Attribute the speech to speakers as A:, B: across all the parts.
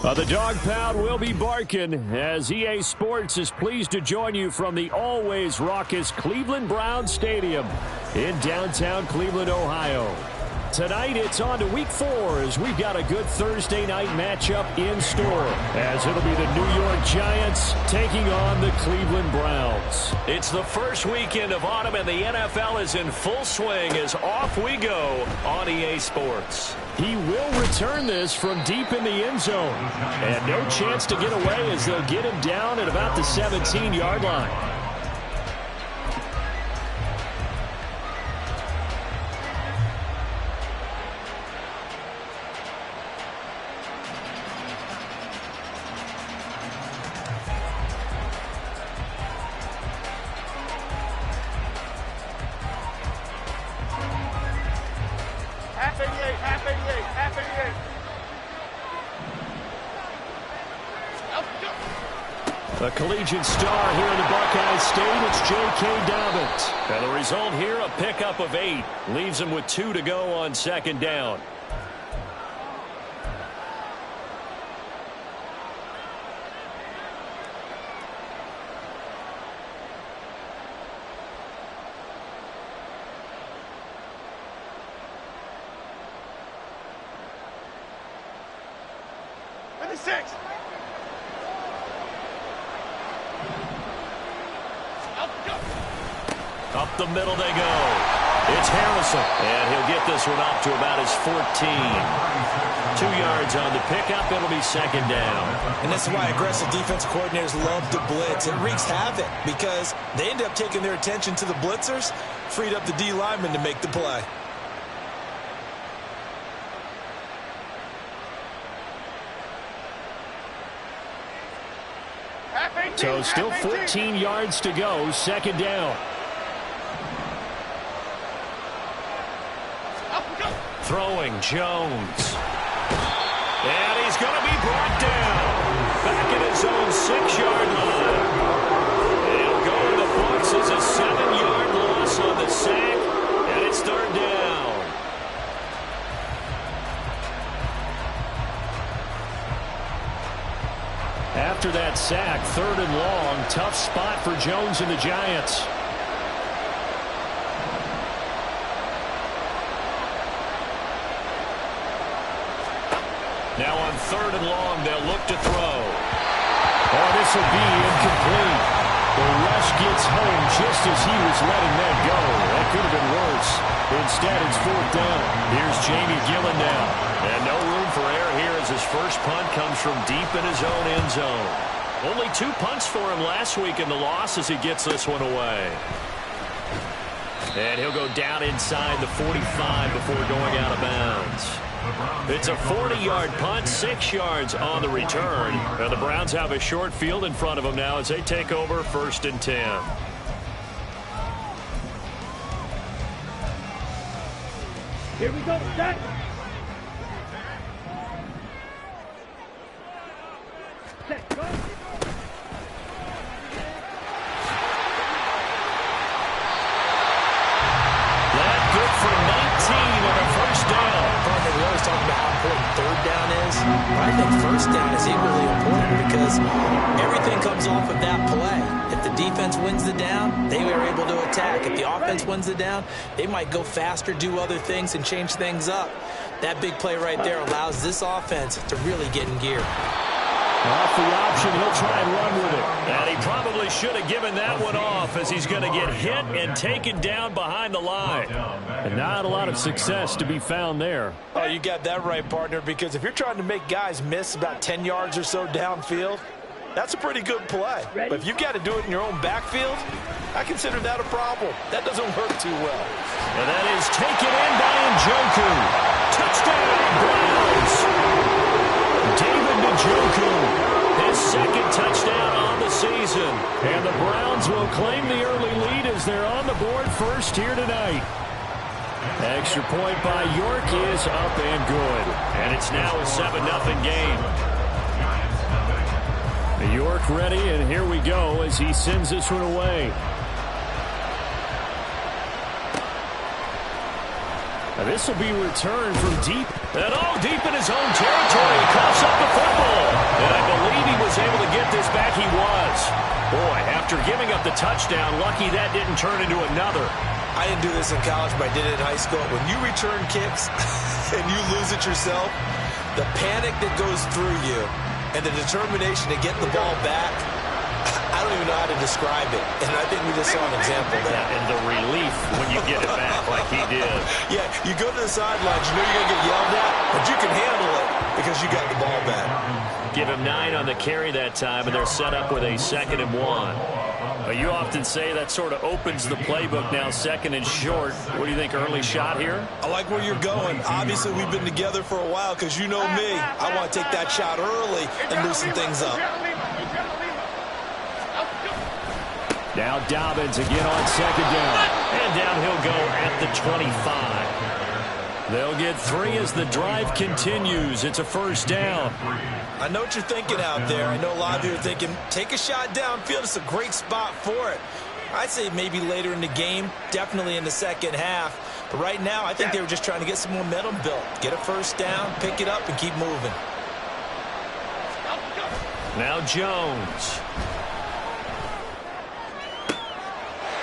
A: The dog pound will be barking as EA Sports is pleased to join you from the always raucous Cleveland Browns Stadium in downtown Cleveland, Ohio. Tonight, it's on to Week 4 as we've got a good Thursday night matchup in store, as it'll be the New York Giants taking on the Cleveland Browns.
B: It's the first weekend of autumn, and the NFL is in full swing as off we go on EA Sports.
A: He will return this from deep in the end zone, and no chance to get away as they'll get him down at about the 17-yard line.
B: A collegiate star here in the Buckeye State, it's J.K. Dobbins. And the result here, a pickup of 8. Leaves him with 2 to go on second down. Up the middle they go. It's Harrison. And he'll get this one up to about his 14. 2 yards on the pickup. It'll be second down.
C: And this is why aggressive defense coordinators love to blitz. It wreaks havoc because they end up taking their attention to the blitzers, freed up the D lineman to make the play.
A: So still 14 yards to go, second down.
B: Throwing Jones. And he's going to be brought down. Back at his own 6-yard line. He'll go in the books as a 7-yard loss on the sack. And it's third down.
A: After that sack, third and long, tough spot for Jones and the Giants.
B: Now on third and long, they'll look to throw.
A: Oh, this will be incomplete. The rush gets home just as he was letting that go. That could have been worse. Instead, it's fourth down. Here's Jamie Gillen now.
B: And no room for error here as his first punt comes from deep in his own end zone. Only 2 punts for him last week in the loss as he gets this one away. And he'll go down inside the 45 before going out of bounds. It's a 40-yard punt, 6 yards on the return. And the Browns have a short field in front of them now as they take over first and 10.
D: Here we go, set. Set, go.
B: That good for 19 and a first down.
C: Partner, we always talk about how important third down is. I think first down is equally important because everything comes off of that play. If the defense wins the down, they are able to attack. If the offense wins the down, they might go faster, do other things, and change things up. That big play right there allows this offense to really get in gear.
A: Off the option, he'll try and run with it.
B: And he probably should have given that one off as he's going to get hit and taken down behind the line.
A: And not a lot of success to be found there.
C: Oh, you got that right, partner, because if you're trying to make guys miss about 10 yards or so downfield, that's a pretty good play. But if you've got to do it in your own backfield, I consider that a problem. That doesn't work too well.
B: And that is taken in by Njoku. Touchdown, Browns. David Njoku, his second touchdown on the season.
A: And the Browns will claim the early lead as they're on the board first here tonight. Extra point by York is up and good.
B: And it's now a 7-0 game.
A: York ready, and here we go as he sends this one away. Now this will be returned from deep.
B: And all deep in his own territory, he coughs up the football. And I believe he was able to get this back. He was. Boy, after giving up the touchdown, lucky that didn't turn into another.
C: I didn't do this in college, but I did it in high school. When you return kicks and you lose it yourself, the panic that goes through you and the determination to get the ball back, I don't even know how to describe it. And I think we just saw an example of that.
B: And the relief when you get it back like he did.
C: Yeah, you go to the sidelines, you know you're going to get yelled at, but you can handle it because you got the ball back.
B: Give him 9 on the carry that time, and they're set up with a 2nd and 1. You often say that sort of opens the playbook now, 2nd and short. What do you think, early shot here?
C: I like where you're going. Obviously, we've been together for a while because you know me. I want to take that shot early and loosen things up.
A: Now Dobbins again on 2nd down.
B: And down he'll go at the 25.
A: They'll get 3 as the drive continues. It's a 1st down.
C: I know what you're thinking out there. I know a lot of you are thinking, take a shot downfield. It's a great spot for it. I'd say maybe later in the game, definitely in the second half. But right now, I think they were just trying to get some momentum built. Get a 1st down, pick it up, and keep moving.
B: Now Jones.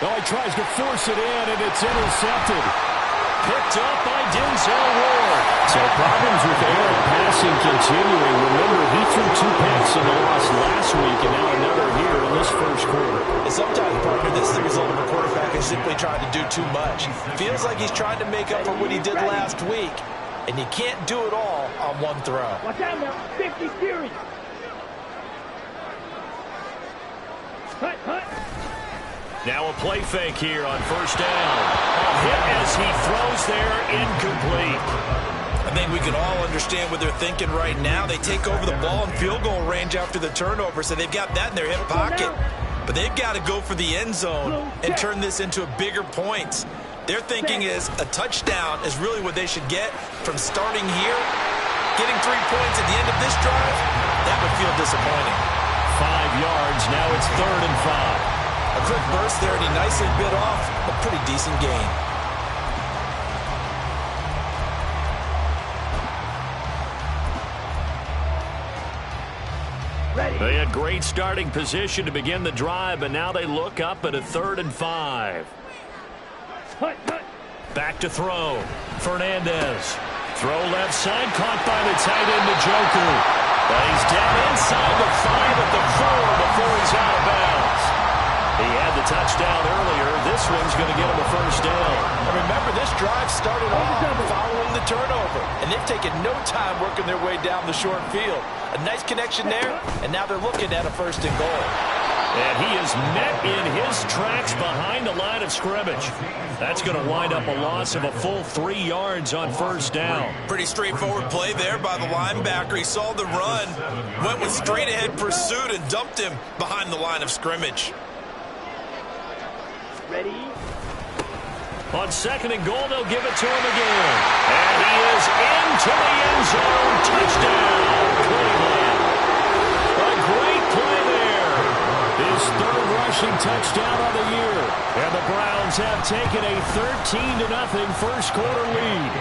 A: Oh, he tries to force it in, and it's intercepted.
B: Picked up by Denzel Ward.
A: So problems with Aaron passing continuing. Remember, he threw 2 picks in the loss last week, and now another here in this 1st quarter.
C: And sometimes, partner, this is the result of a quarterback who's simply trying to do too much. Feels like he's trying to make up for what he did last week, and you can't do it all on one throw.
D: Watch out now. 50 series. Hut, hut.
B: Now a play fake here on 1st down. A hit as he throws there, incomplete.
C: I think we can all understand what they're thinking right now. They take over the ball in field goal range after the turnover, so they've got that in their hip pocket. But they've got to go for the end zone and turn this into a bigger point. Their thinking is a touchdown is really what they should get from starting here. Getting 3 points at the end of this drive, that would feel disappointing.
A: 5 yards, now it's 3rd and 5.
C: A quick burst there, and he nicely bit off a pretty decent gain.
B: They had great starting position to begin the drive, but now they look up at a 3rd and 5.
D: Hut, hut.
B: Back to throw. Fernandez. Throw left side, caught by the tight end, Njoku. But he's down inside the 5 at the 4 before he's out of bounds. He had the touchdown earlier. This one's going to get him a 1st down.
C: And remember, this drive started off following the turnover, and they've taken no time working their way down the short field. A nice connection there, and now they're looking at a 1st and goal.
B: And he is met in his tracks behind the line of scrimmage. That's going to wind up a loss of a full 3 yards on 1st down.
C: Pretty straightforward play there by the linebacker. He saw the run, went with straight-ahead pursuit, and dumped him behind the line of scrimmage.
D: Ready?
B: On 2nd and goal, they'll give it to him again. And he is into the end zone. Touchdown, Cleveland. A great play there.
A: His 3rd rushing touchdown of the year. And the Browns have taken a 13-0 1st quarter lead.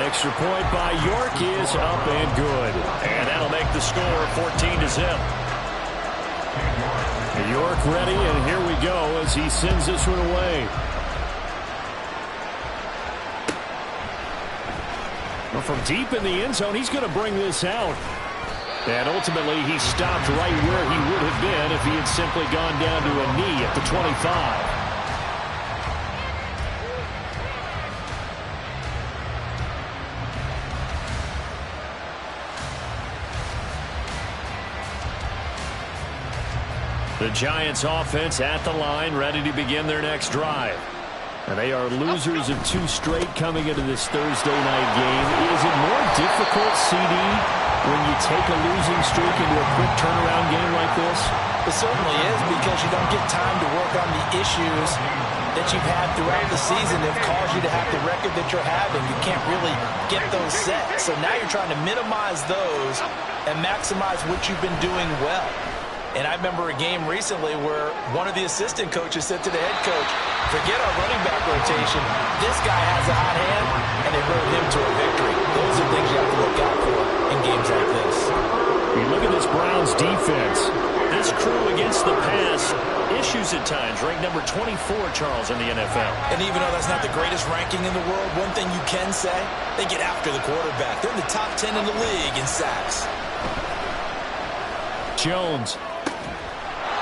A: Extra point by York is up and good.
B: And that'll make the score 14-0.
A: York ready, and here we go as he sends this one away. Well, from deep in the end zone, he's going to bring this out. And ultimately, he stopped right where he would have been if he had simply gone down to a knee at the 25.
B: The Giants offense at the line, ready to begin their next drive.
A: And they are losers of 2 straight coming into this Thursday night game. Is it more difficult, CD, when you take a losing streak into a quick turnaround game like this?
C: It certainly is, because you don't get time to work on the issues that you've had throughout the season that have caused you to have the record that you're having. You can't really get those set. So now you're trying to minimize those and maximize what you've been doing well. And I remember a game recently where one of the assistant coaches said to the head coach, forget our running back rotation. This guy has a hot hand, and they rode him to a victory. Those are things you have to look out for in games like this.
A: You look at this Browns defense.
B: This crew against the pass, issues at times, ranked number 24, Charles, in the NFL.
C: And even though that's not the greatest ranking in the world, one thing you can say, they get after the quarterback. They're in the top 10 in the league in sacks.
A: Jones.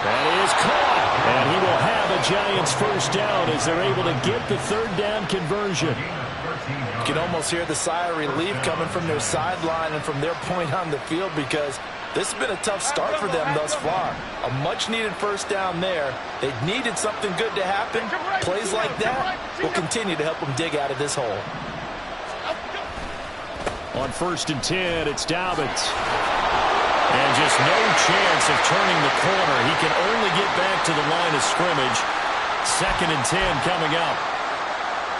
A: That is caught. And he will have a Giants first down as they're able to get the third down conversion.
C: You can almost hear the sigh of relief coming from their sideline and from their point on the field because this has been a tough start for them thus far. A much-needed first down there. They needed something good to happen. Plays like that will continue to help them dig out of this hole.
A: On 1st and 10, it's Dobbins. And just no chance of turning the corner. He can only get back to the line of scrimmage. 2nd and 10 coming up.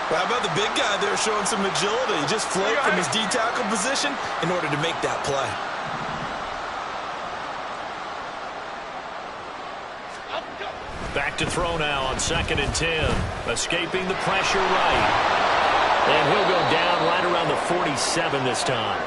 C: Well, how about the big guy there showing some agility? He just float from his D-tackle position in order to make that play.
B: Back to throw now on 2nd and 10. Escaping the pressure right. And he'll go down right around the 47 this time.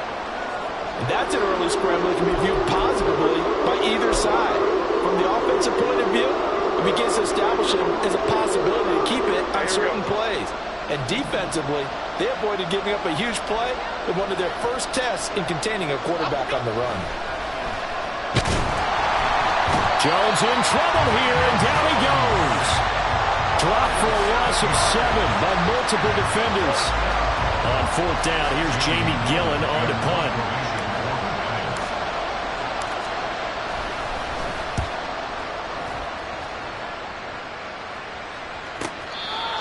C: And that's an early scramble that can be viewed positively by either side. From the offensive point of view, it begins to establish him as a possibility to keep it on certain plays. And defensively, they avoided giving up a huge play in one of their first tests in containing a quarterback on the run.
A: Jones in trouble here, and down he goes. Dropped for a loss of 7 by multiple defenders. On 4th down, here's Jamie Gillen on to punt.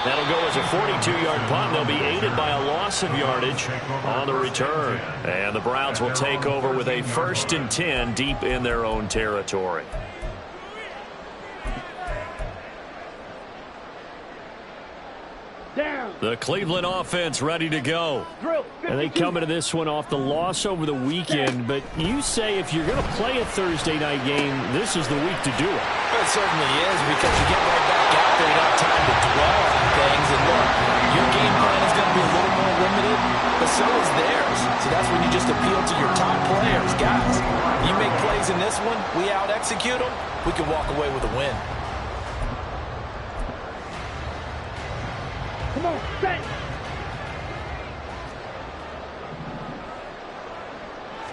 B: That'll go as a 42-yard punt. They'll be aided by a loss of yardage on the return. And the Browns will take over with a 1st and 10 deep in their own territory.
D: Down.
A: The Cleveland offense ready to go.
D: Drill.
A: And they come into this one off the loss over the weekend. But you say if you're going to play a Thursday night game, this is the week to do it.
C: It certainly is because you get right back out there. You don't have time to dwell on things. And look, your game plan is going to be a little more limited, but so is theirs. So that's when you just appeal to your top players. Guys, you make plays in this one, we out-execute them, we can walk away with a win.
D: Come on, set.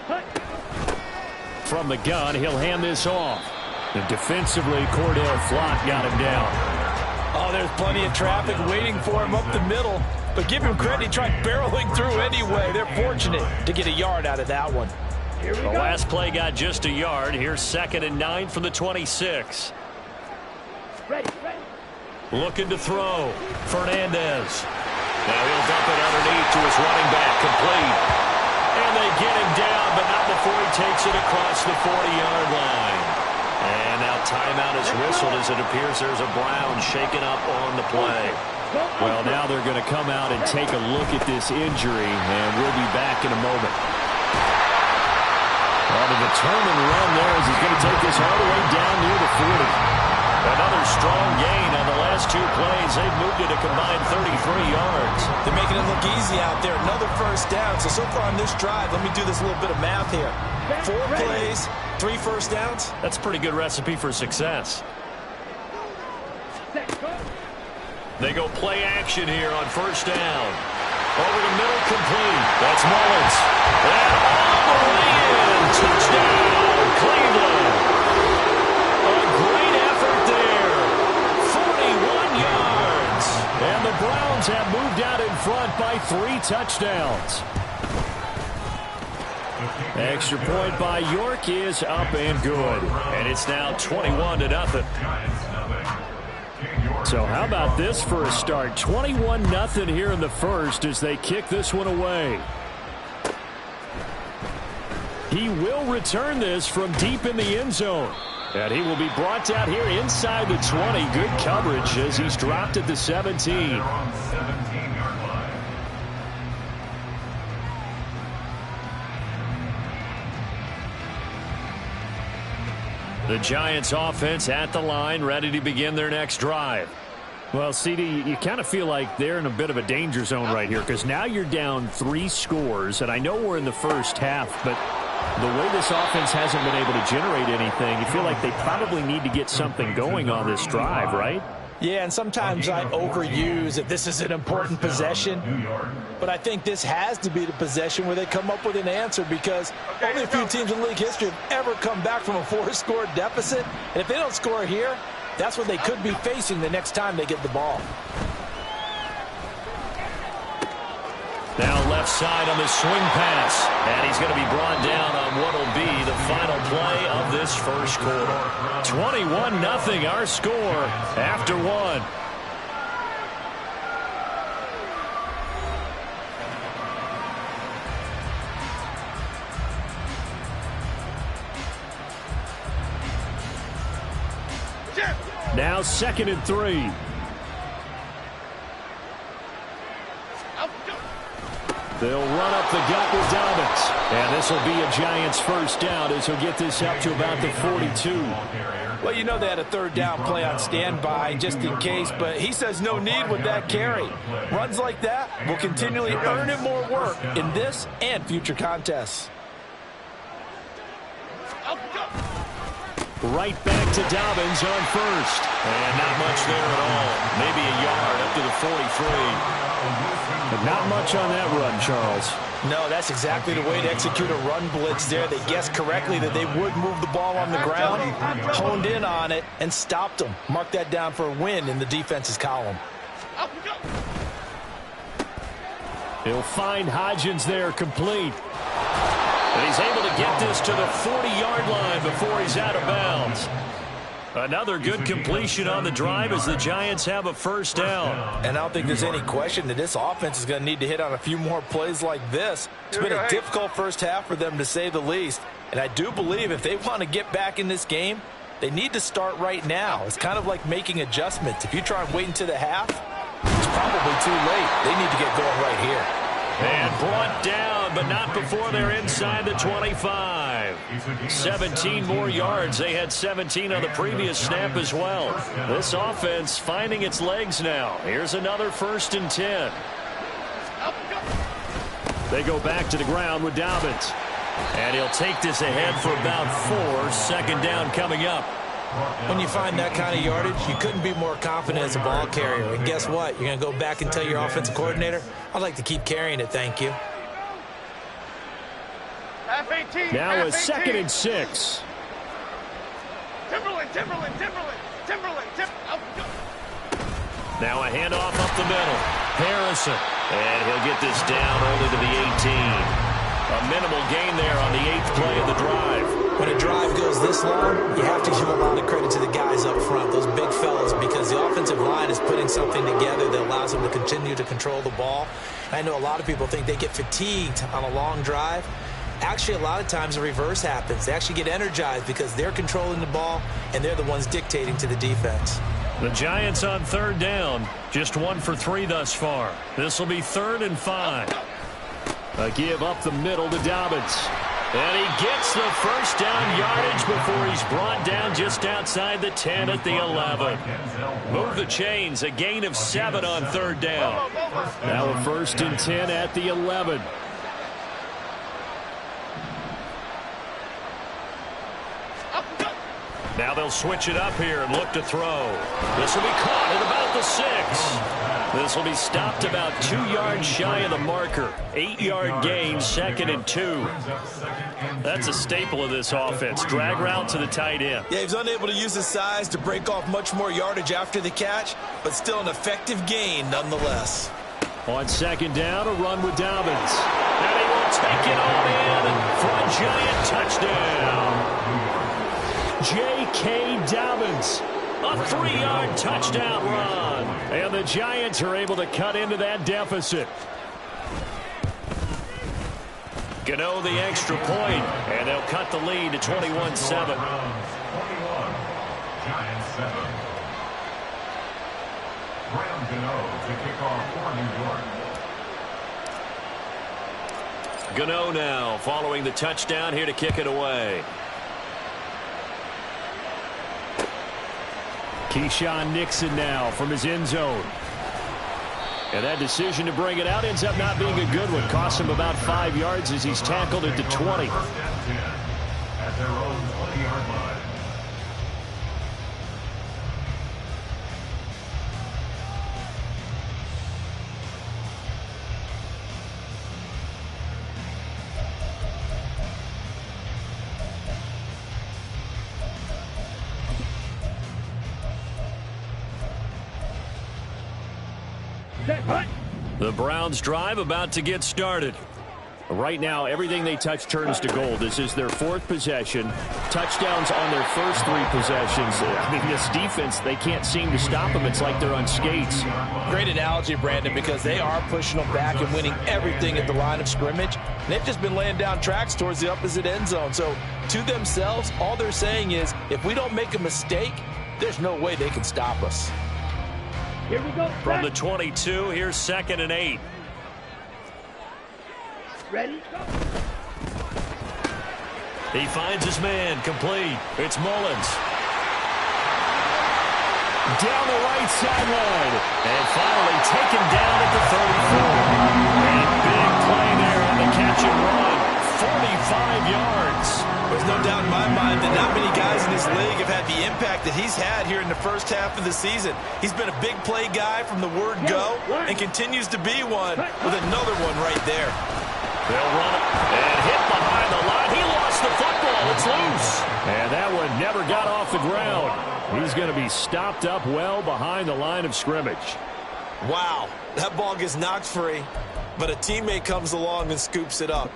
D: Hut.
A: From the gun, he'll hand this off. And defensively, Cordell Flott got him down.
C: Oh, there's plenty of traffic waiting for him up the middle. But give him credit, he tried barreling through anyway. They're fortunate to get a yard out of that one.
D: Here we
B: The
D: go.
B: last play got just a yard. Here's 2nd and 9 from the 26.
D: Ready, ready.
B: Looking to throw. Fernandez. Now he'll dump it underneath to his running back. Complete. And they get him down, but not before he takes it across the 40-yard line. And now timeout is whistled as it appears there's a Brown shaken up on the play.
A: Well, now they're going to come out and take a look at this injury, and we'll be back in a moment. Well, the determined run there as he's going to take this all the way down near the 40.
B: Another strong gain on the last 2 plays. They've moved it a combined 33 yards.
C: They're making it look easy out there. Another first down. So far on this drive, let me do this little bit of math here. 4 plays, 3 first downs.
B: That's a pretty good recipe for success.
D: Set, go.
B: They go play action here on 1st down. Over the middle, complete. That's Mullins. And all the way in. Touchdown, Cleveland. A great effort there. 41 yards.
A: And the Browns have moved out in front by 3 touchdowns. Extra point by York is up and good.
B: And it's now 21-0.
A: So how about this for a start? 21-0 here in the first as they kick this one away. He will return this from deep in the end zone. And he will be brought down here inside the 20. Good coverage as he's dropped at the 17.
B: The Giants offense at the line, ready to begin their next drive.
A: Well, CD, you kind of feel like they're in a bit of a danger zone right here because now you're down 3 scores, and I know we're in the first half, but the way this offense hasn't been able to generate anything, you feel like they probably need to get something going on this drive, right?
C: Yeah, and sometimes I overuse that this is an important possession, but I think this has to be the possession where they come up with an answer because only a few teams in league history have ever come back from a 4-score deficit, and if they don't score here, that's what they could be facing the next time they get the ball.
B: Now left side on the swing pass, and he's going to be brought down on what will be the final play of this first quarter. 21-0 our score after 1.
A: Now 2nd and 3. They'll run up the gut with Dobbins. And this will be a Giants first down as he'll get this up to about the 42.
C: Well, you know they had a 3rd down play on standby just in case, but he says no need with that carry. Runs like that will continually earn him more work in this and future contests.
A: Right back to Dobbins on first.
B: And not much there at all. Maybe a yard up to the 43.
A: But not much on that run, Charles.
C: No, that's exactly the way to execute a run blitz there. They guessed correctly that they would move the ball on the ground, honed in on it, and stopped them. Mark that down for a win in the defense's column.
A: He'll find Hodgins there complete.
B: And he's able to get this to the 40-yard line before he's out of bounds. Another good completion on the drive as the Giants have a first down.
C: And I don't think there's any question that this offense is going to need to hit on a few more plays like this. It's been a difficult first half for them, to say the least. And I do believe if they want to get back in this game, they need to start right now. It's kind of like making adjustments. If you try and wait until the half, it's probably too late. They need to get going right here.
B: And brought down, but not before they're inside the 25. 17 more yards. They had 17 on the previous snap as well. This offense finding its legs now. Here's another 1st and 10.
A: They go back to the ground with Dobbins.
B: And he'll take this ahead for about 4. 2nd down coming up.
C: When you find that kind of yardage, you couldn't be more confident as a ball carrier. And guess what? You're going to go back and tell your offensive coordinator, I'd like to keep carrying it, thank you.
D: F-18,
A: Now a
D: F-18.
A: 2nd and 6.
D: Timberland.
B: Now a handoff up the middle. Harrison. And he'll get this down only to the 18. A minimal gain there on the 8th play of the drive.
C: When a drive goes this long, you have to give a lot of credit to the guys up front, those big fellas, because the offensive line is putting something together that allows them to continue to control the ball. I know a lot of people think they get fatigued on a long drive. Actually, a lot of times the reverse happens. They actually get energized because they're controlling the ball, and they're the ones dictating to the defense.
B: The Giants on 3rd down. Just 1 for 3 thus far. This will be 3rd and 5.
A: A give up the middle to Dobbins.
B: And he gets the first down yardage before he's brought down just outside the 10 at the 11. Move the chains, a gain of 7 on 3rd down.
A: Now a 1st and 10 at the 11.
B: Now they'll switch it up here and look to throw. This will be caught at about the 6. This will be stopped about 2 yards shy of the marker. 8-yard gain, 2nd and 2. That's a staple of this offense. Drag route to the tight end.
C: Yeah, he's unable to use his size to break off much more yardage after the catch, but still an effective gain nonetheless.
A: On 2nd down, a run with Dobbins.
B: And he will take it all in for a Giant touchdown.
A: J.K. Dobbins.
B: A 3-yard touchdown run.
A: And the Giants are able to cut into that deficit.
B: Gano the extra point, and they'll cut the lead to 21-7.
E: 21, Giants 7. Graham Gano to kick off for New York.
B: Gano now following the touchdown here to kick it away.
A: Keyshawn Nixon now from his end zone. And that decision to bring it out ends up not being a good one. Costs him about 5 yards as he's tackled at the 20.
E: At their own 20-yard line.
D: Set. Hut.
A: The Browns drive about to get started. Right now, everything they touch turns to gold. This is their 4th possession. Touchdowns on their first 3 possessions. I mean, this defense, they can't seem to stop them. It's like they're on skates.
C: Great analogy, Brandon, because they are pushing them back and winning everything at the line of scrimmage. And they've just been laying down tracks towards the opposite end zone. So to themselves, all they're saying is, if we don't make a mistake, there's no way they can stop us.
D: Here we go.
B: From the
D: Set.
B: 22, here's 2nd and 8.
D: Ready. Go.
B: He finds his man, complete. It's Mullins.
A: Down the right sideline.
B: And finally taken down at the 34. A big play there on the catch and run. 45 yards.
C: There's no doubt in my mind that not many guys in this league have had the impact that he's had here in the first half of the season. He's been a big play guy from the word go and continues to be one with another one right there.
B: They'll run it and hit behind the line. He lost the football. It's loose.
A: And that one never got off the ground. He's going to be stopped up well behind the line of scrimmage.
C: Wow, that ball gets knocked free, but a teammate comes along and scoops it up.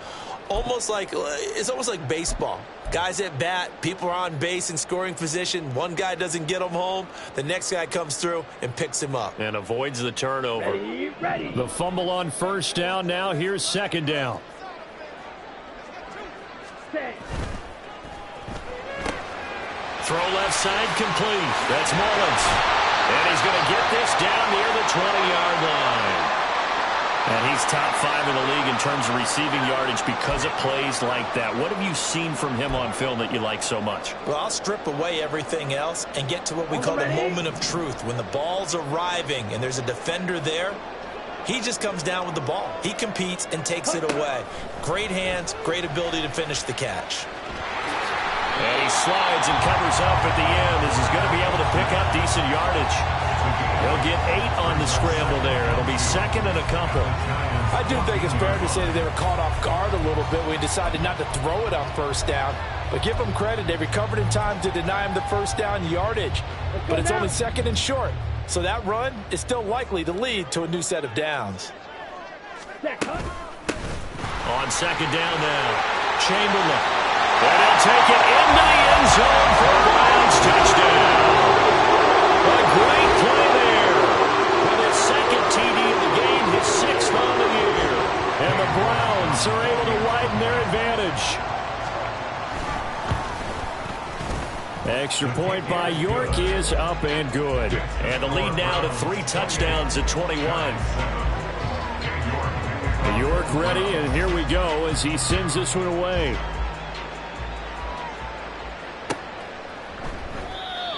C: It's almost like baseball. Guys at bat, people are on base in scoring position. One guy doesn't get him home. The next guy comes through and picks him up.
B: And avoids the turnover.
D: Ready. Ready.
A: The fumble on first down. Now here's 2nd down.
D: Set.
B: Throw left side complete. That's Mullins. And he's going to get this down near the 20-yard line. And he's top 5 in the league in terms of receiving yardage because of plays like that. What have you seen from him on film that you like so much?
C: Well, I'll strip away everything else and get to what we call the moment of truth. When the ball's arriving and there's a defender there, he just comes down with the ball. He competes and takes it away. Great hands, great ability to finish the catch.
B: And he slides and covers up at the end as he's going to be able to pick up decent yardage. He'll get 8 on the scramble there. It'll be 2nd and a couple.
C: I do think it's fair to say that they were caught off guard a little bit when he decided not to throw it on first down. But give them credit. They recovered in time to deny him the first down yardage. But it's only 2nd and short. So that run is still likely to lead to a new set of downs.
D: Set. Hut.
B: On 2nd down now, Chamberlain. And he'll take it into the end zone for a Browns touchdown. A great play there. With his 2nd TD of the game, his 6th on the year.
A: And the Browns are able to widen their advantage. Extra point by York is up and good.
B: And the lead now to 3 touchdowns at 21.
A: York ready, and here we go as he sends this one away.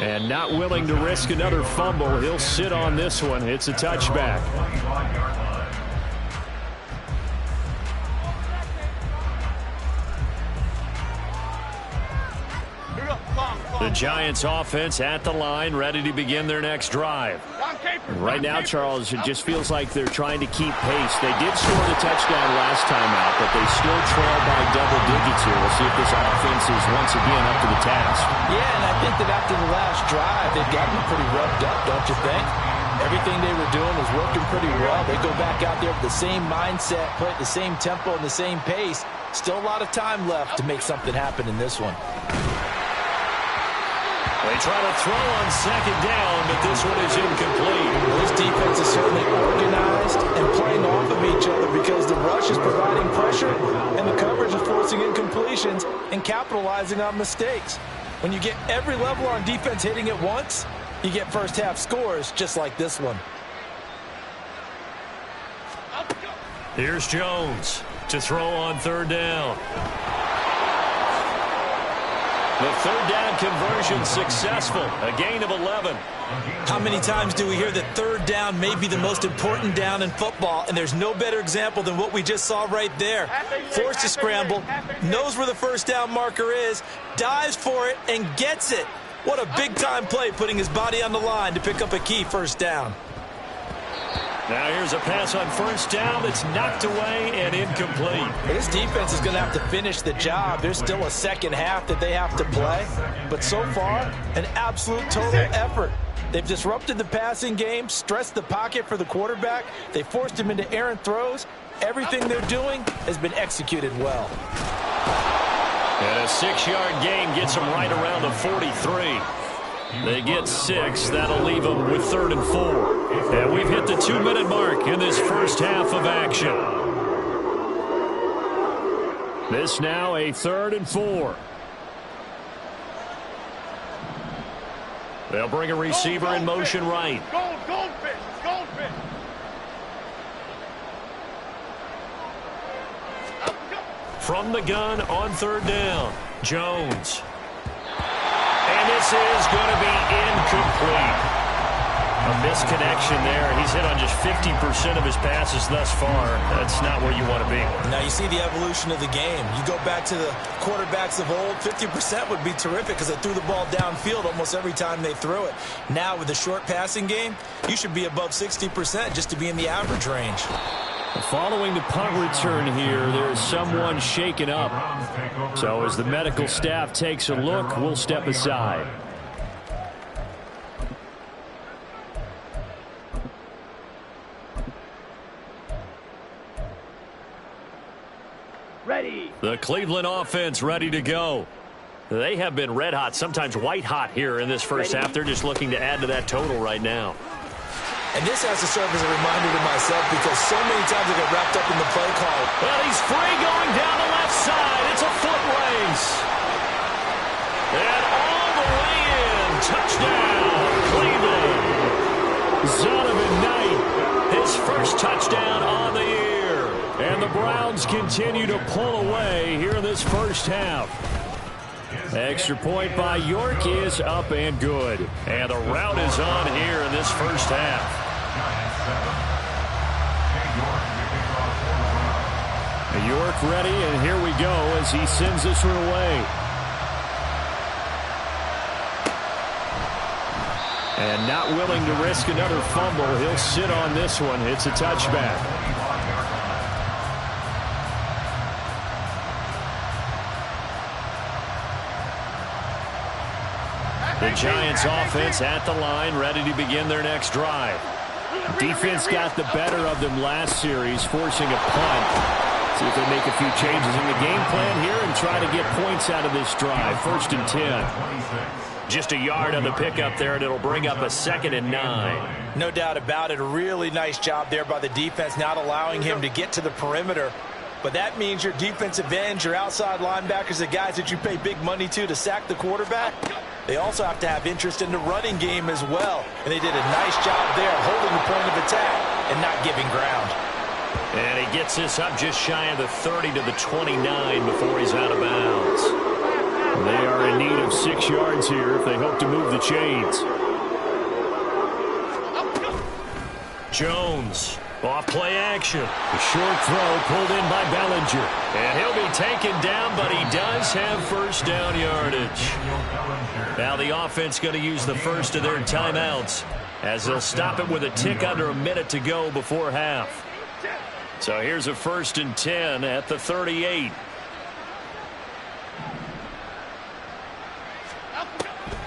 A: And not willing to risk another fumble. He'll sit on this one. It's a touchback.
B: The Giants offense at the line, ready to begin their next drive.
A: Right now, Charles, it just feels like they're trying to keep pace. They did score the touchdown last time out, but they still trail by double digits here. We'll see if this offense is once again up to the task.
C: Yeah, and I think that after the last drive, they've gotten pretty revved up, don't you think? Everything they were doing was working pretty well. They go back out there with the same mindset, play at the same tempo and the same pace. Still a lot of time left to make something happen in this one.
B: They try to throw on 2nd down, but this one is incomplete.
C: This defense is certainly organized and playing off of each other because the rush is providing pressure and the coverage is forcing incompletions and capitalizing on mistakes. When you get every level on defense hitting at once, you get first half scores just like this one.
B: Here's Jones to throw on 3rd down. The third down conversion successful. A gain of 11.
C: How many times do we hear that third down may be the most important down in football, and there's no better example than what we just saw right there. Forced to scramble, knows where the first down marker is, dives for it, and gets it. What a big-time play, putting his body on the line to pick up a key first down.
B: Now here's a pass on first down that's knocked away and incomplete.
C: This defense is going to have to finish the job. There's still a second half that they have to play. But so far, an absolute total effort. They've disrupted the passing game, stressed the pocket for the quarterback. They forced him into errant throws. Everything they're doing has been executed well.
B: And a 6-yard gain gets them right around the 43. They get 6. That'll leave them with 3rd and 4. And we've hit the 2-minute mark in this first half of action. This now a 3rd and 4. They'll bring a receiver in motion right.
D: Goldfish.
B: From the gun on 3rd down, Jones. And this is going to be incomplete. A misconnection there. He's hit on just 50% of his passes thus far. That's not where you want to be.
C: Now you see the evolution of the game. You go back to the quarterbacks of old, 50% would be terrific because they threw the ball downfield almost every time they threw it. Now with the short passing game, you should be above 60% just to be in the average range.
A: Following the punt return here, there's someone shaken up. So as the medical staff takes a look, we'll step aside.
D: Ready.
B: The Cleveland offense ready to go. They have been red hot, sometimes white hot here in this first half. They're just looking to add to that total right now.
C: And this has to serve as a reminder to myself because so many times I get wrapped up in the play call.
B: Well, he's free going down the left side. It's a foot race. And all the way in. Touchdown, Cleveland.
A: Zonovan Knight,
B: His first touchdown on the year.
A: and the Browns continue to pull away here in this first half. Extra point by York is up and good.
B: And the route is on here in this first half.
A: York ready, and here we go as he sends this one away. And not willing to risk another fumble, he'll sit on this one. It's a touchback.
B: The Giants offense at the line, ready to begin their next drive.
A: Defense got the better of them last series, forcing a punt. See if they make a few changes in the game plan here and try to get points out of this drive. 1st and 10.
B: Just a yard on the pickup there, and it'll bring up a 2nd and 9.
C: No doubt about it. A really nice job there by the defense, not allowing him to get to the perimeter. But that means your defensive ends, your outside linebackers, the guys that you pay big money to sack the quarterback, they also have to have interest in the running game as well. And they did a nice job there holding the point of attack and not giving ground.
B: And he gets this up just shy of the 30 to the 29 before he's out of bounds.
A: They are in need of 6 yards here if they hope to move the chains.
B: Jones, off play action.
A: A short throw pulled in by Bellinger.
B: And he'll be taken down, but he does have first down yardage. Now the offense going to use the first of their timeouts as they'll stop it with a tick under a minute to go before half. So here's a 1st and 10 at the 38.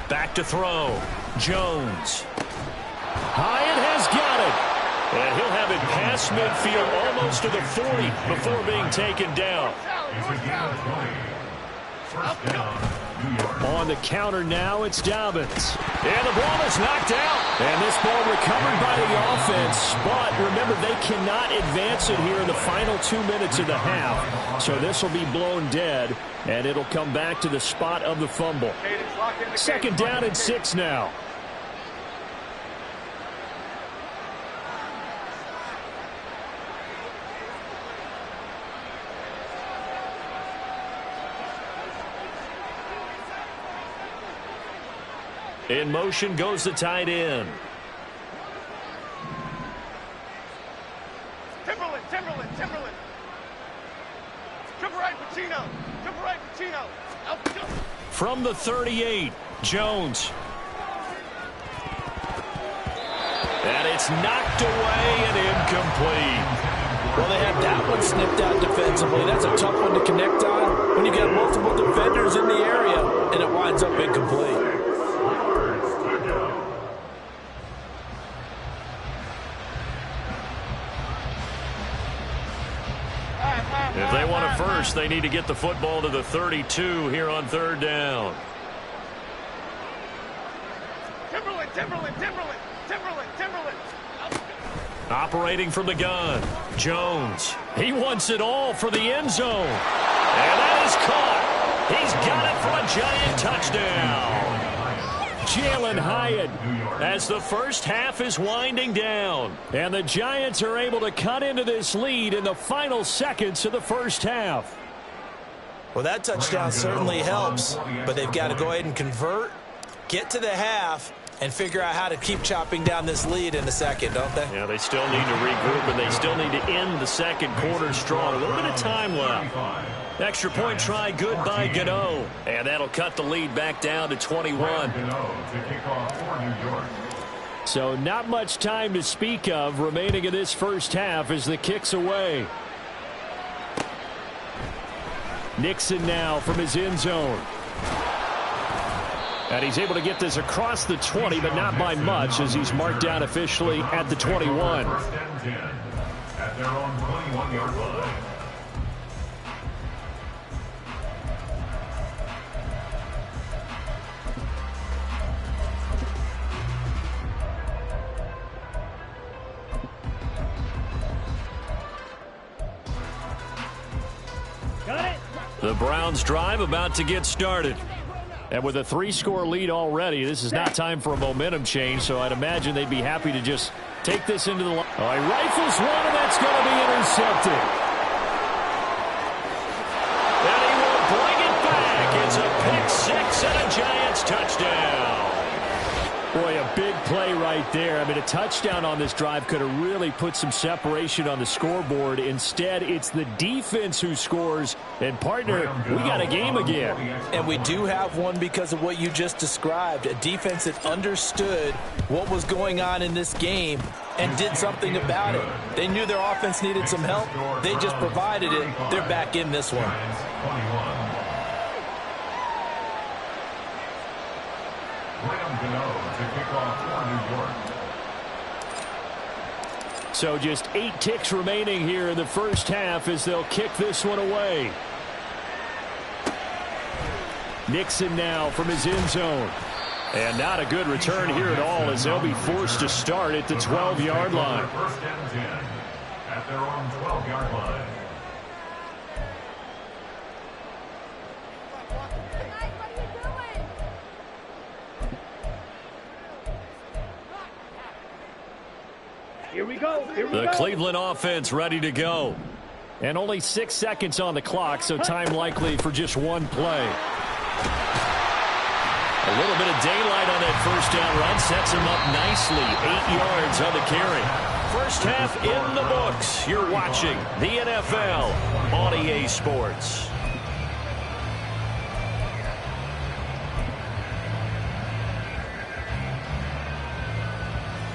B: Back to throw. Jones.
A: Hyatt has got it.
B: And he'll have it past midfield almost to the 40 before being taken down.
A: On the counter now, it's Dobbins.
B: And the ball is knocked out.
A: And this ball recovered by the offense. But remember, they cannot advance it here in the final 2 minutes of the half. So this will be blown dead, and it'll come back to the spot of the fumble. 2nd down and 6 now.
B: In motion goes the tight end.
F: Timberland. Triple right, Pacino. Out.
B: From the 38, Jones. And it's knocked away and incomplete.
C: Well, they had that one snipped out defensively. That's a tough one to connect on when you got multiple defenders in the area, and it winds up incomplete.
B: If they want a first, they need to get the football to the 32 here on third down.
F: Timberland.
B: Operating from the gun, Jones. He wants it all for the end zone. And that is caught. He's got it for a giant touchdown. Jalen Hyatt as the first half is winding down.
A: And the Giants are able to cut into this lead in the final seconds of the first half.
C: Well, that touchdown certainly helps, but they've got to go ahead and convert, get to the half, and figure out how to keep chopping down this lead in the second, don't they?
B: Yeah, they still need to regroup, and they still need to end the second quarter strong. A little bit of time left. Extra point try, good by Gano. And that'll cut the lead back down to 21.
A: So not much time to speak of remaining in this first half as the kick's away. Nixon now from his end zone. And he's able to get this across the 20, but not by much as he's marked down officially at the 21.
E: First and 10 at their own 21-yard line.
D: Got it.
B: The Browns drive about to get started.
A: And with a 3-score lead already, this is not time for a momentum change, so I'd imagine they'd be happy to just take this into the line. Oh, he rifles one, and that's going to be intercepted.
B: And he will bring it back. It's a pick six and a Giants touchdown.
A: Boy, a big play right there. I mean, a touchdown on this drive could have really put some separation on the scoreboard. Instead, it's the defense who scores. And, partner, we got a game again.
C: And we do have one because of what you just described. A defense that understood what was going on in this game and did something about it. They knew their offense needed some help. They just provided it. They're back in this one.
A: So just 8 ticks remaining here in the first half as they'll kick this one away. Nixon now from his end zone. And not a good return here at all as they'll be forced to start at the 12-yard line.
E: First and 10 at their own 12-yard line.
D: Here we go.
B: The Cleveland offense ready to go.
A: And only 6 seconds on the clock, so time likely for just one play.
B: A little bit of daylight on that first down run sets him up nicely. 8 yards on the carry. First half in the books. You're watching the NFL on EA Sports.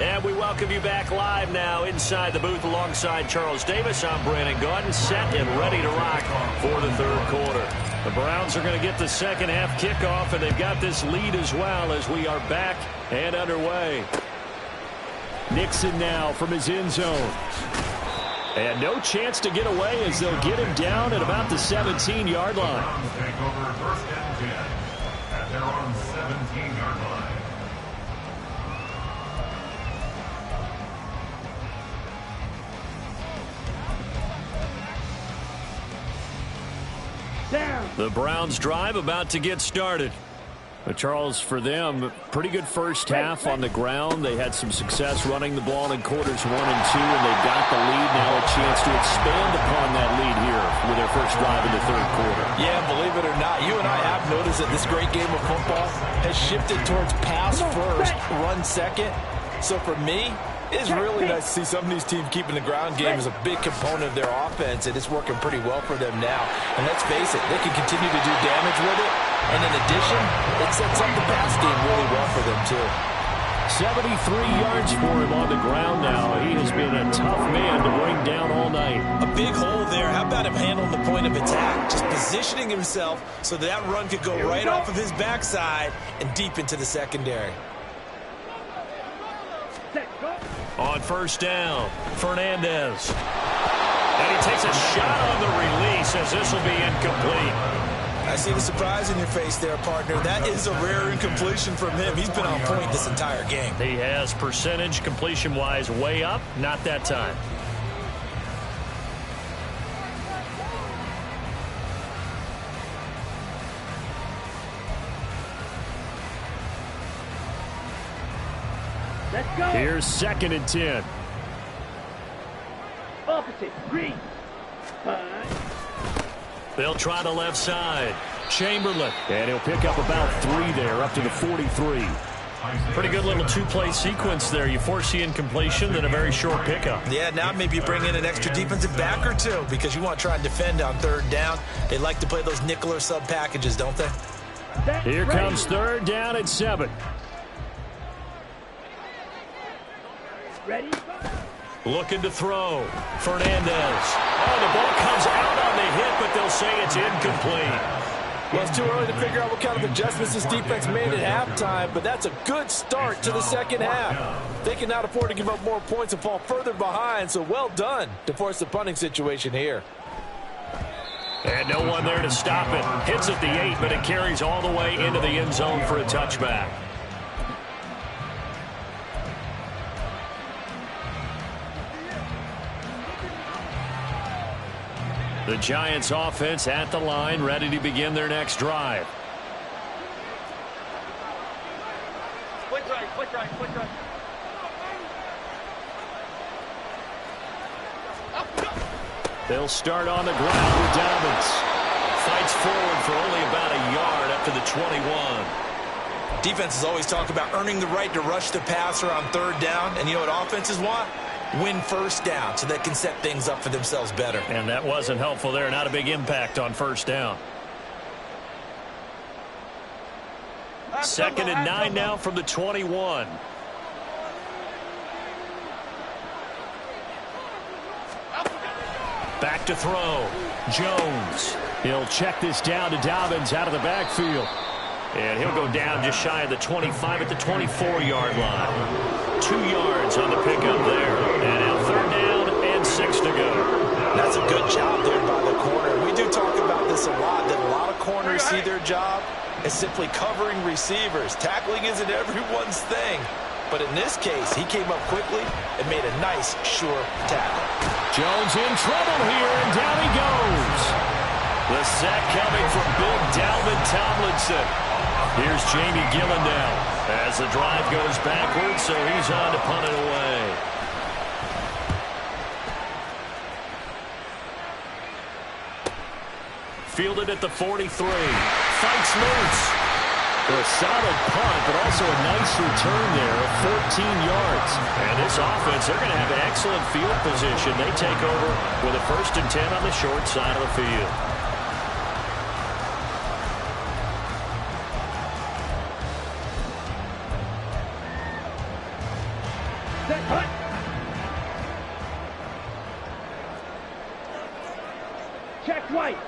B: And we welcome you back live now inside the booth alongside Charles Davis. I'm Brandon Gaudin, set and ready to rock for the third quarter. The Browns are going to get the second half kickoff, and they've got this lead as well as we are back and underway.
A: Nixon now from his end zone. And no chance to get away as they'll get him down at about the 17-yard line.
E: Browns take over first and 10 at their own 17-yard line.
D: Down.
B: The Browns drive about to get started.
A: But Charles, for them, pretty good first half on the ground. They had some success running the ball in quarters 1 and 2, and they got the lead. Now a chance to expand upon that lead here with their first drive in the third quarter.
C: Yeah, believe it or not, you and I have noticed that this great game of football has shifted towards pass first, run second. So for me, it's really nice to see some of these teams keeping the ground game as a big component of their offense, and it's working pretty well for them now. And let's face it, they can continue to do damage with it. And in addition, it sets up the pass game really well for them, too.
A: 73 yards for him on the ground now. He has been a tough man to bring down all night.
C: A big hole there. How about him handling the point of attack? Just positioning himself so that run could go right off of his backside and deep into the secondary.
B: On first down, Fernandez. And he takes a shot on the release as this will be incomplete.
C: I see the surprise in your face there, partner. That is a rare incompletion from him. He's been on point this entire game.
B: He has percentage completion-wise way up, not that time.
D: Let's go.
A: Here's 2nd and 10.
D: Opposite. Green.
B: They'll try the left side. Chamberlain.
A: And he'll pick up about 3 there, up to the 43.
B: Pretty good little two-play sequence there. You force the incompletion, then a very short pickup.
C: Yeah, now maybe you bring in an extra defensive back or two because you want to try and defend on third down. They like to play those nickel or sub packages, don't they?
A: Here comes 3rd down and 7.
D: Ready?
B: Looking to throw. Fernandez. Oh, the ball comes out on the hit, but they'll say it's incomplete.
C: Well, it's too early to figure out what kind of adjustments this defense made at halftime, but that's a good start to the second half. They can not afford to give up more points and fall further behind, so well done to force the punting situation here.
B: And no one there to stop it. Hits at the 8, but it carries all the way into the end zone for a touchback. The Giants offense at the line, ready to begin their next drive.
F: Quick right, quick right, quick right.
B: They'll start on the ground with Dobbins. Fights forward for only about a yard up to the 21.
C: Defenses always talk about earning the right to rush the passer on third down, and you know what offenses want? Win first down so they can set things up for themselves better.
B: And that wasn't helpful there. Not a big impact on first down. 2nd and 9 now from the 21. Back to throw. Jones.
A: He'll check this down to Dobbins out of the backfield.
B: And he'll go down just shy of the 25 at the 24-yard line. 2 yards on the pickup there. And now 3rd down and 6 to go.
C: That's a good job there by the corner. We do talk about this a lot, that a lot of corners see their job as simply covering receivers. Tackling isn't everyone's thing. But in this case, he came up quickly and made a nice, sure tackle.
A: Jones in trouble here, and down he goes.
B: The sack coming from big Dalvin Tomlinson. Here's Jamie Gillen now as the drive goes backwards, so he's on to punt it away. Fielded at the 43. Fights loose.
A: A solid punt, but also a nice return there of 14 yards.
B: And this offense, they're going to have excellent field position. They take over with a 1st and 10 on the short side of the field.
D: Set, hut. Check right.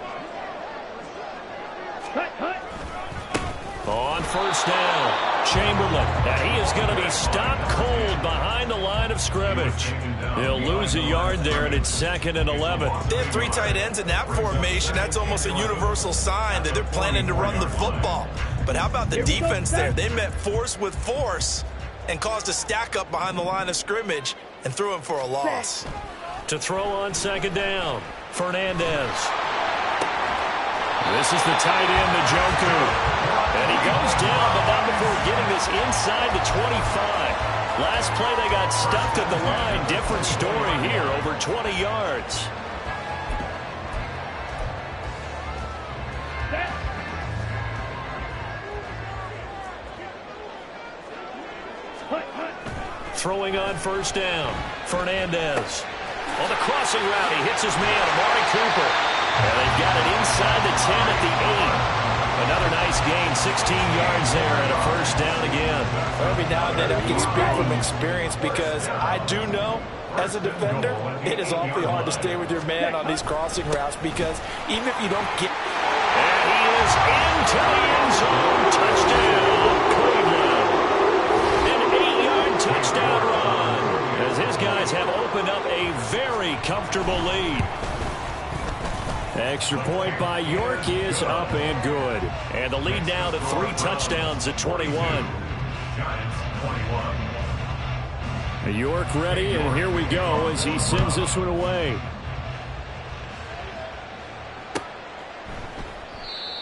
D: Hut, hut.
B: On first down, Chamberlain. And he is going to be stopped cold behind the line of scrimmage. He'll lose a yard there, and it's 2nd and 11.
C: They have 3 tight ends in that formation. That's almost a universal sign that they're planning to run the football. But how about the defense there? They met force with force and caused a stack up behind the line of scrimmage and threw him for a loss.
B: To throw on 2nd down, Fernandez. This is the tight end, Njoku.
A: And he goes down, but not before getting this inside the 25. Last play, they got stuffed at the line. Different story here, over 20 yards. Throwing on first down. Fernandez. On the crossing route, he hits his man, Amari Cooper. And they've got it inside the 10 at the 8. Another nice gain, 16 yards there, and a first down again.
C: Every now and then I can speak from experience because I do know, as a defender, it is awfully hard to stay with your man on these crossing routes because even if you don't get...
A: And he is into the end zone. Touchdown, Cleveland. An 8-yard touchdown run as his guys have opened up a very comfortable lead. Extra point by York is up and good. And the lead now to 3 touchdowns at 21.
E: Giants 21.
A: York ready, and here we go as he sends this one away.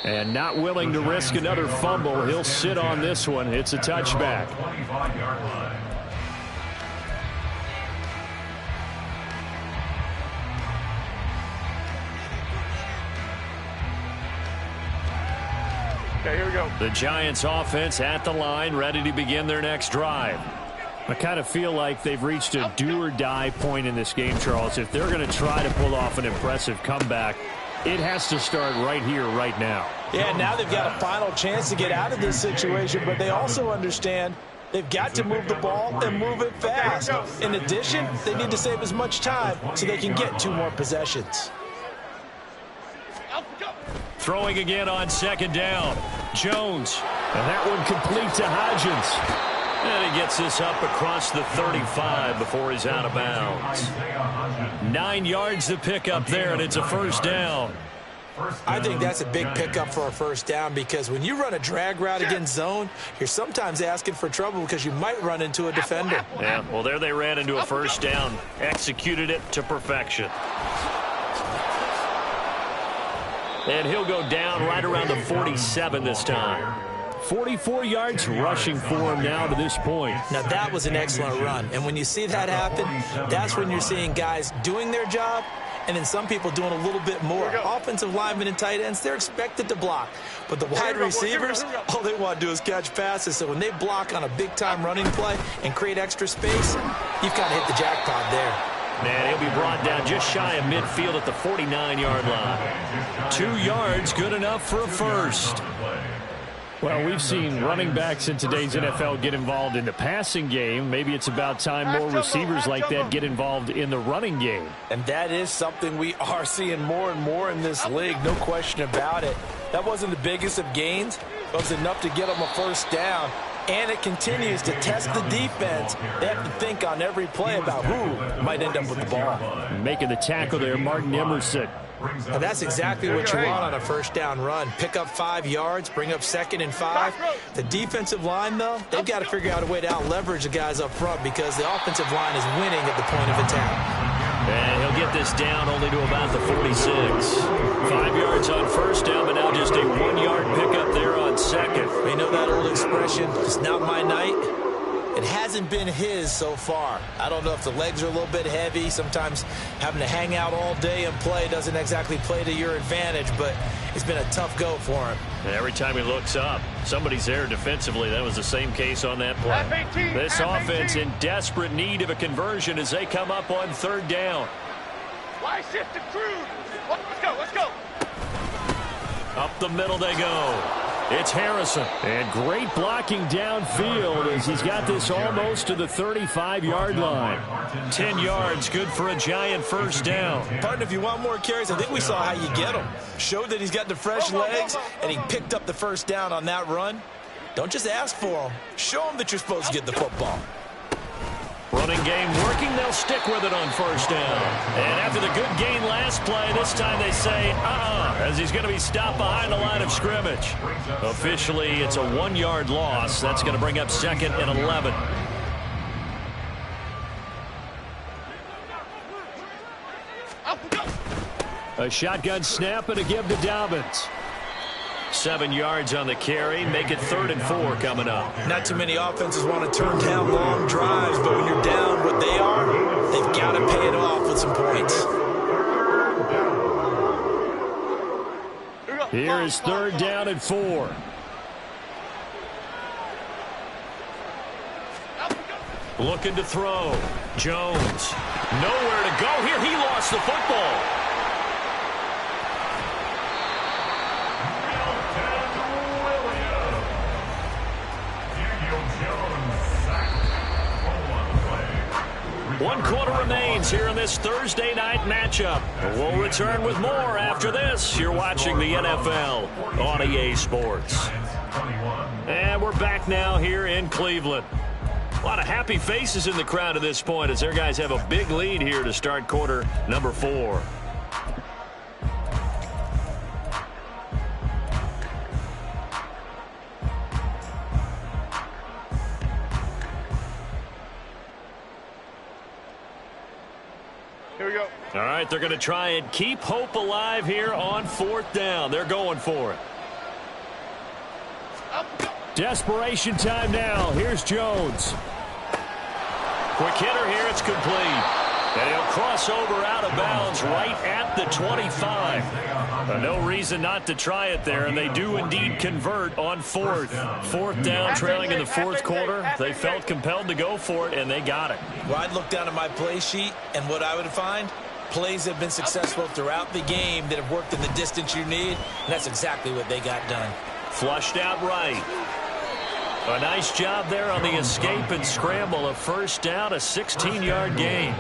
A: And not willing to risk another fumble. He'll sit on this one. It's a touchback.
E: 25-yard line.
F: Okay, here we go.
A: The Giants offense at the line, ready to begin their next drive. I kind of feel like they've reached a do-or-die point in this game, Charles. If they're going to try to pull off an impressive comeback, it has to start right here, right now.
C: Yeah, now they've got a final chance to get out of this situation, but they also understand they've got to move the ball and move it fast. In addition, they need to save as much time so they can get 2 more possessions.
A: Throwing again on second down. Jones. And that one complete to Hodgins. And he gets this up across the 35 before he's out of bounds. 9 yards to pick up there, and it's a first down.
C: I think that's a big pickup for a first down because when you run a drag route against zone, you're sometimes asking for trouble because you might run into a defender.
A: Yeah, well, there they ran into a first down. Executed it to perfection. And he'll go down right around the 47 this time. 44 yards rushing for him now to this point.
C: Now, that was an excellent run. And when you see that happen, that's when you're seeing guys doing their job and then some people doing a little bit more. Offensive linemen and tight ends, they're expected to block. But the wide receivers, all they want to do is catch passes. So when they block on a big-time running play and create extra space, you've kind of hit the jackpot there.
A: And he'll be brought down just shy of midfield at the 49-yard line. 2 yards, good enough for a first. Well, we've seen running backs in today's NFL get involved in the passing game. Maybe it's about time more receivers like that get involved in the running game.
C: And that is something we are seeing more and more in this league, no question about it. That wasn't the biggest of gains, but it was enough to get them a first down. And it continues to test the defense. They have to think on every play about who might end up with the ball.
A: Making the tackle there, Martin Emerson.
C: Now that's exactly what you want on a first down run. Pick up 5 yards, bring up 2nd and 5. The defensive line, though, they've got to figure out a way to out-leverage the guys up front because the offensive line is winning at the point of attack.
A: And he'll get this down only to about the 46. 5 yards on first down, but now just a 1-yard pickup there on second.
C: You know that old expression, it's not my night. It hasn't been his so far. I don't know if the legs are a little bit heavy. Sometimes having to hang out all day and play doesn't exactly play to your advantage, but it's been a tough go for him.
A: And every time he looks up, somebody's there defensively. That was the same case on that play. This offense in desperate need of a conversion as they come up on 3rd down.
F: Why shift to cruise? Let's go, let's go.
A: Up the middle they go. It's Harrison. And great blocking downfield as he's got this almost to the 35-yard line. 10 yards, good for a Giant first down.
C: Partner, if you want more carries, I think we saw how you get him. Showed that he's got the fresh legs, and he picked up the first down on that run. Don't just ask for him. Show him that you're supposed to get the football.
A: Running game working, they'll stick with it on first down. And after the good gain last play, this time they say, as he's going to be stopped behind the line of scrimmage. Officially, it's a 1-yard loss. That's going to bring up 2nd and 11. A shotgun snap and a give to Dobbins.
B: 7 yards on the carry. Make it 3rd and 4 coming up.
C: Not too many offenses want to turn down long drives, but when you're down what they are, they've got to pay it off with some points.
A: Here is 3rd down and 4.
B: Looking to throw. Jones. Nowhere to go here. He lost the football. One quarter remains here in this Thursday night matchup. We'll return with more after this. You're watching the NFL on EA Sports. And we're back now here in Cleveland. A lot of happy faces in the crowd at this point as their guys have a big lead here to start quarter number 4.
F: Here we go.
B: All right, they're going to try and keep hope alive here on 4th down. They're going for it.
A: Desperation time now. Here's Jones.
B: Quick hitter here. It's complete. And he'll cross over out of bounds right at the 25. No reason not to try it there, and they do indeed convert on 4th. 4th down, trailing in the 4th quarter. They felt compelled to go for it, and they got it.
C: Well, I'd look down at my play sheet, and what I would find, plays have been successful throughout the game that have worked in the distance you need, and that's exactly what they got done.
B: Flushed out right. A nice job there on the escape and scramble. A 1st down, a 16-yard gain.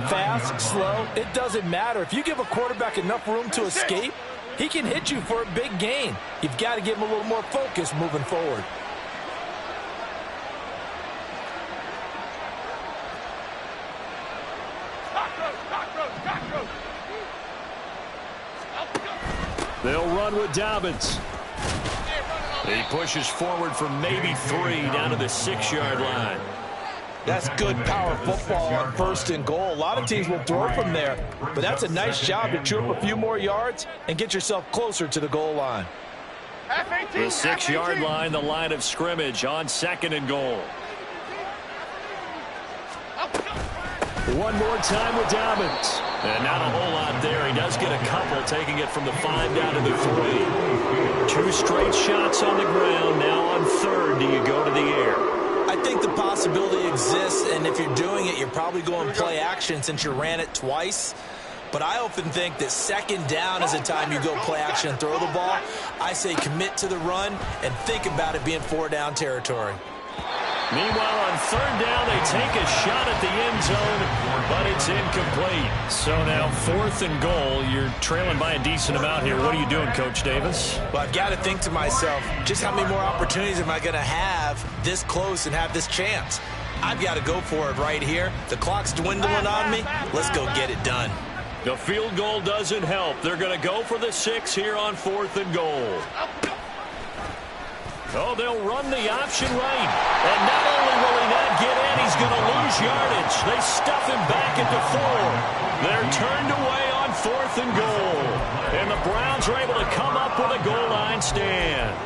G: Fast, slow, it doesn't matter. If you give a quarterback enough room to escape, he can hit you for a big gain. You've got to give him a little more focus moving forward.
A: They'll run with Dobbins.
B: He pushes forward for maybe 3 down to the 6-yard line.
G: That's good power football on 1st and goal. A lot of teams will throw from there, but that's a nice job to chew up a few more yards and get yourself closer to the goal line.
B: The 6-yard line, the line of scrimmage on 2nd and goal.
A: One more time with Dobbins.
B: And not a whole lot there. He does get a couple, taking it from the 5 down to the 3. 2 straight shots on the ground. Now on 3rd, do you go to the air?
C: I think the possibility exists, and if you're doing it, you're probably going play action since you ran it twice. But I often think that 2nd down is the time you go play action and throw the ball. I say commit to the run and think about it being 4-down territory.
B: Meanwhile, on 3rd down, they take a shot at the end zone, but it's incomplete.
A: So now 4th and goal. You're trailing by a decent amount here. What are you doing, Coach Davis?
C: Well, I've got to think to myself, just how many more opportunities am I going to have this close and have this chance? I've got to go for it right here. The clock's dwindling on me. Let's go get it done.
B: The field goal doesn't help. They're going to go for the 6 here on 4th and goal. Oh, they'll run the option right. And not only will he not get in, he's going to lose yardage. They stuff him back at the 4. They're turned away on 4th and goal. And the Browns are able to come up with a goal line stand.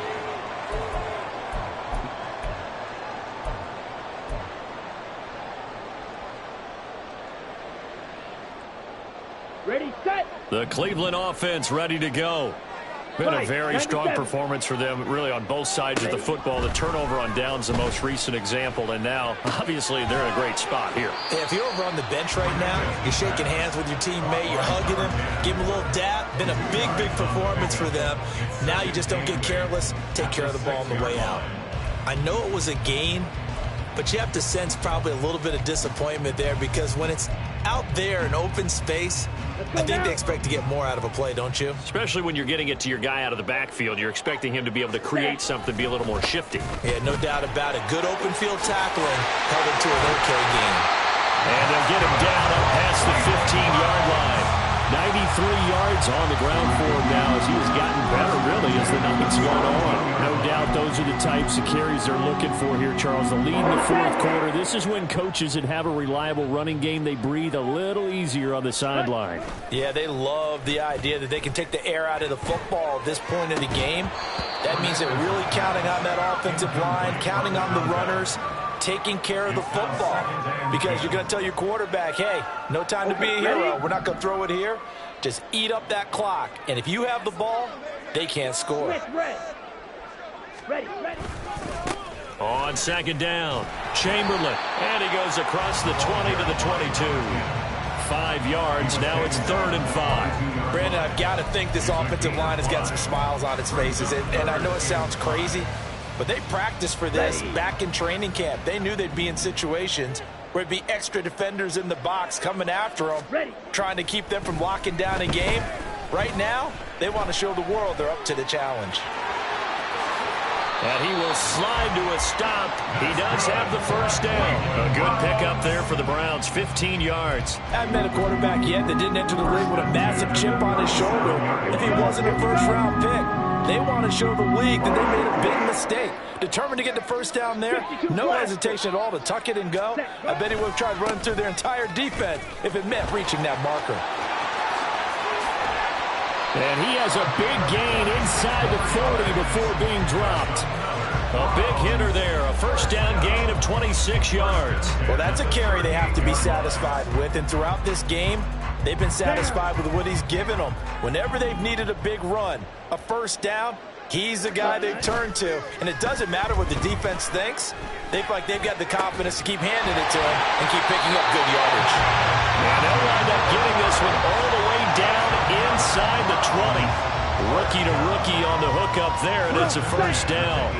D: Ready, set.
A: The Cleveland offense ready to go. Been a very strong performance for them, really, on both sides of the football. The turnover on downs, the most recent example, and now, obviously, they're in a great spot here.
C: If you're over on the bench right now, you're shaking hands with your teammate, you're hugging him, give him a little dap. Been a big, big performance for them. Now you just don't get careless. Take care of the ball on the way out. I know it was a gain, but you have to sense probably a little bit of disappointment there because when it's out there in open space, I think they expect to get more out of a play, don't you?
A: Especially when you're getting it to your guy out of the backfield. You're expecting him to be able to create something, be a little more shifty.
C: Yeah, no doubt about it. Good open field tackling held it to an okay game.
A: And they'll get him down up past the 15-yard line. 93 yards on the ground for him now as he has gotten better, really, as the night's gone on. No doubt those are the types of carries they're looking for here, Charles. The lead in the fourth quarter. This is when coaches that have a reliable running game, they breathe a little easier on the sideline.
G: Yeah, they love the idea that they can take the air out of the football at this point of the game. That means they're really counting on that offensive line, counting on the runners, taking care of the football, because you're going to tell your quarterback, hey, no time to be a hero. We're not going to throw it here. Just eat up that clock. And if you have the ball, they can't score.
D: Ready.
A: On second down, Chamberlain. And he goes across the 20 to the 22. 5 yards. Now it's 3rd and 5.
G: Brandon, I've got to think this offensive line has got some smiles on its faces. And I know it sounds crazy, but they practiced for this back in training camp. They knew they'd be in situations where it'd be extra defenders in the box coming after them, trying to keep them from locking down a game. Right now, they want to show the world they're up to the challenge.
A: And he will slide to a stop. He does have the first down. A good pickup there for the Browns, 15 yards.
G: I haven't met a quarterback yet that didn't enter the league with a massive chip on his shoulder if he wasn't a first-round pick. They want to show the league that they made a big mistake. Determined to get the first down there, no hesitation at all to tuck it and go. I bet he would have tried running through their entire defense if it meant reaching that marker.
A: And he has a big gain inside the 40 before being dropped. A big hitter there, a first down gain of 26 yards.
G: Well, that's a carry they have to be satisfied with, and throughout this game, they've been satisfied with what he's given them. Whenever they've needed a big run, a first down, he's the guy they've turned to. And it doesn't matter what the defense thinks. They feel like they've got the confidence to keep handing it to him and keep picking up good yardage.
A: And they'll wind up getting this one all the way down inside the 20. Rookie to rookie on the hook up there, and it's a first down.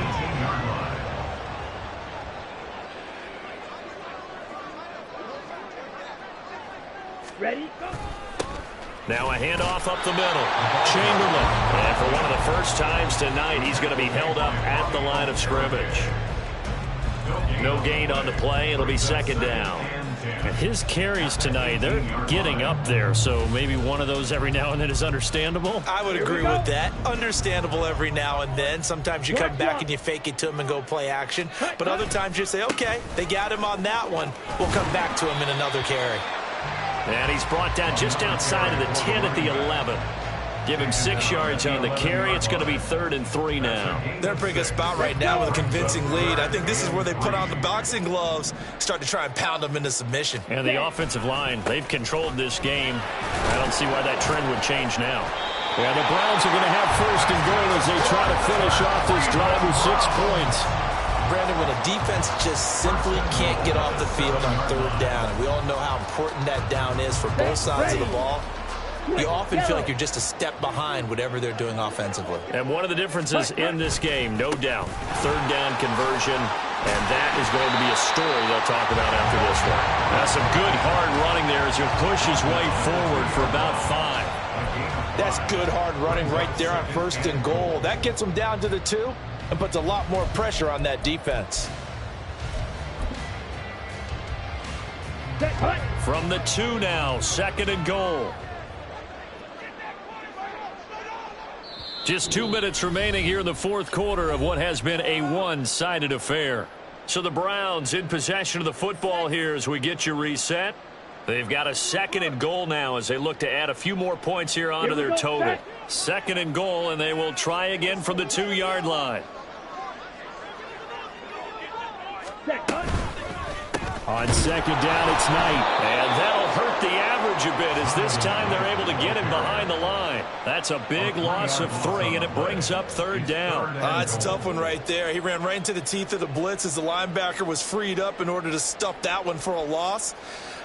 D: Ready?
A: Now a handoff up the middle. Chamberlain. And for one of the first times tonight, he's going to be held up at the line of scrimmage. No gain on the play. It'll be second down. And his carries tonight, they're getting up there, so maybe one of those every now and then is understandable.
G: I would agree with that. Understandable every now and then. Sometimes you come back and you fake it to him and go play action. But other times you say, okay, they got him on that one. We'll come back to him in another carry.
A: And he's brought down just outside of the 10 at the 11. Give him 6 yards on the carry. It's going to be 3rd and 3 now.
G: They're in a pretty good spot right now with a convincing lead. I think this is where they put on the boxing gloves, start to try and pound them into submission.
A: And the offensive line, they've controlled this game. I don't see why that trend would change now. Yeah, the Browns are going to have 1st and goal as they try to finish off this drive with 6 points.
G: Brandon, when a defense just simply can't get off the field on 3rd down, and we all know how important that down is for both sides of the ball, you often feel like you're just a step behind whatever they're doing offensively.
A: And one of the differences in this game, no doubt, 3rd down conversion, and that is going to be a story they'll talk about after this one. That's some good hard running there as he'll push his way forward for about 5.
G: That's good hard running right there on 1st and goal. That gets them down to the 2 and puts a lot more pressure on that defense.
A: From the 2 now, 2nd and goal. Just 2 minutes remaining here in the 4th quarter of what has been a one-sided affair. So the Browns in possession of the football here as we get you reset. They've got a 2nd and goal now as they look to add a few more points here onto their total. 2nd and goal, and they will try again from the 2-yard line. On 2nd down, it's Knight. And that'll hurt the average a bit as this time they're able to get him behind the line. That's a big loss of 3, and it brings up 3rd down.
G: It's a tough one right there. He ran right into the teeth of the blitz as the linebacker was freed up in order to stuff that one for a loss.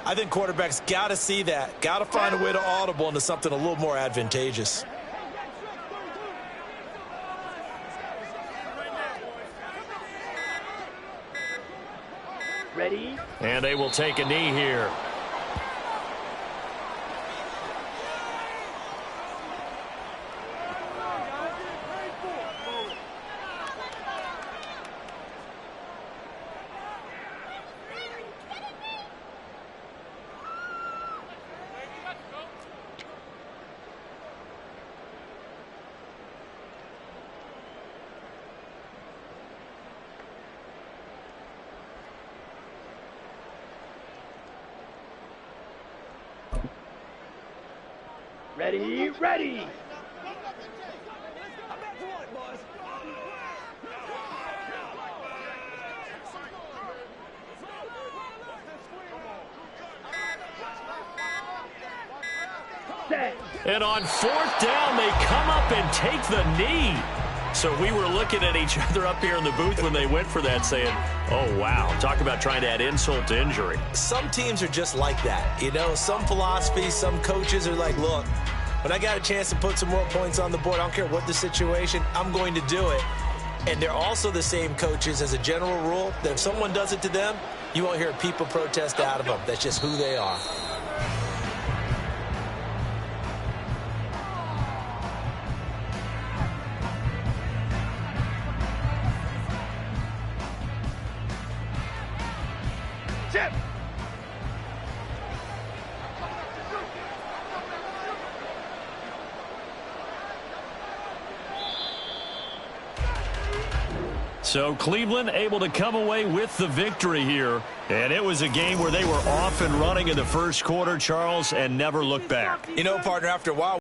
G: I think quarterbacks got to see that. Got to find a way to audible into something a little more advantageous.
D: Ready?
A: And they will take a knee here.
D: Ready, ready. Set.
A: And on 4th down, they come up and take the knee. So we were looking at each other up here in the booth when they went for that saying, oh, wow, talk about trying to add insult to injury.
G: Some teams are just like that. You know, some philosophies, some coaches are like, look, when I got a chance to put some more points on the board, I don't care what the situation, I'm going to do it. And they're also the same coaches as a general rule that if someone does it to them, you won't hear people protest out of them. That's just who they are.
F: Chip.
A: So Cleveland able to come away with the victory here. And it was a game where they were off and running in the first quarter, Charles, and never looked back.
G: You know, partner, after a while,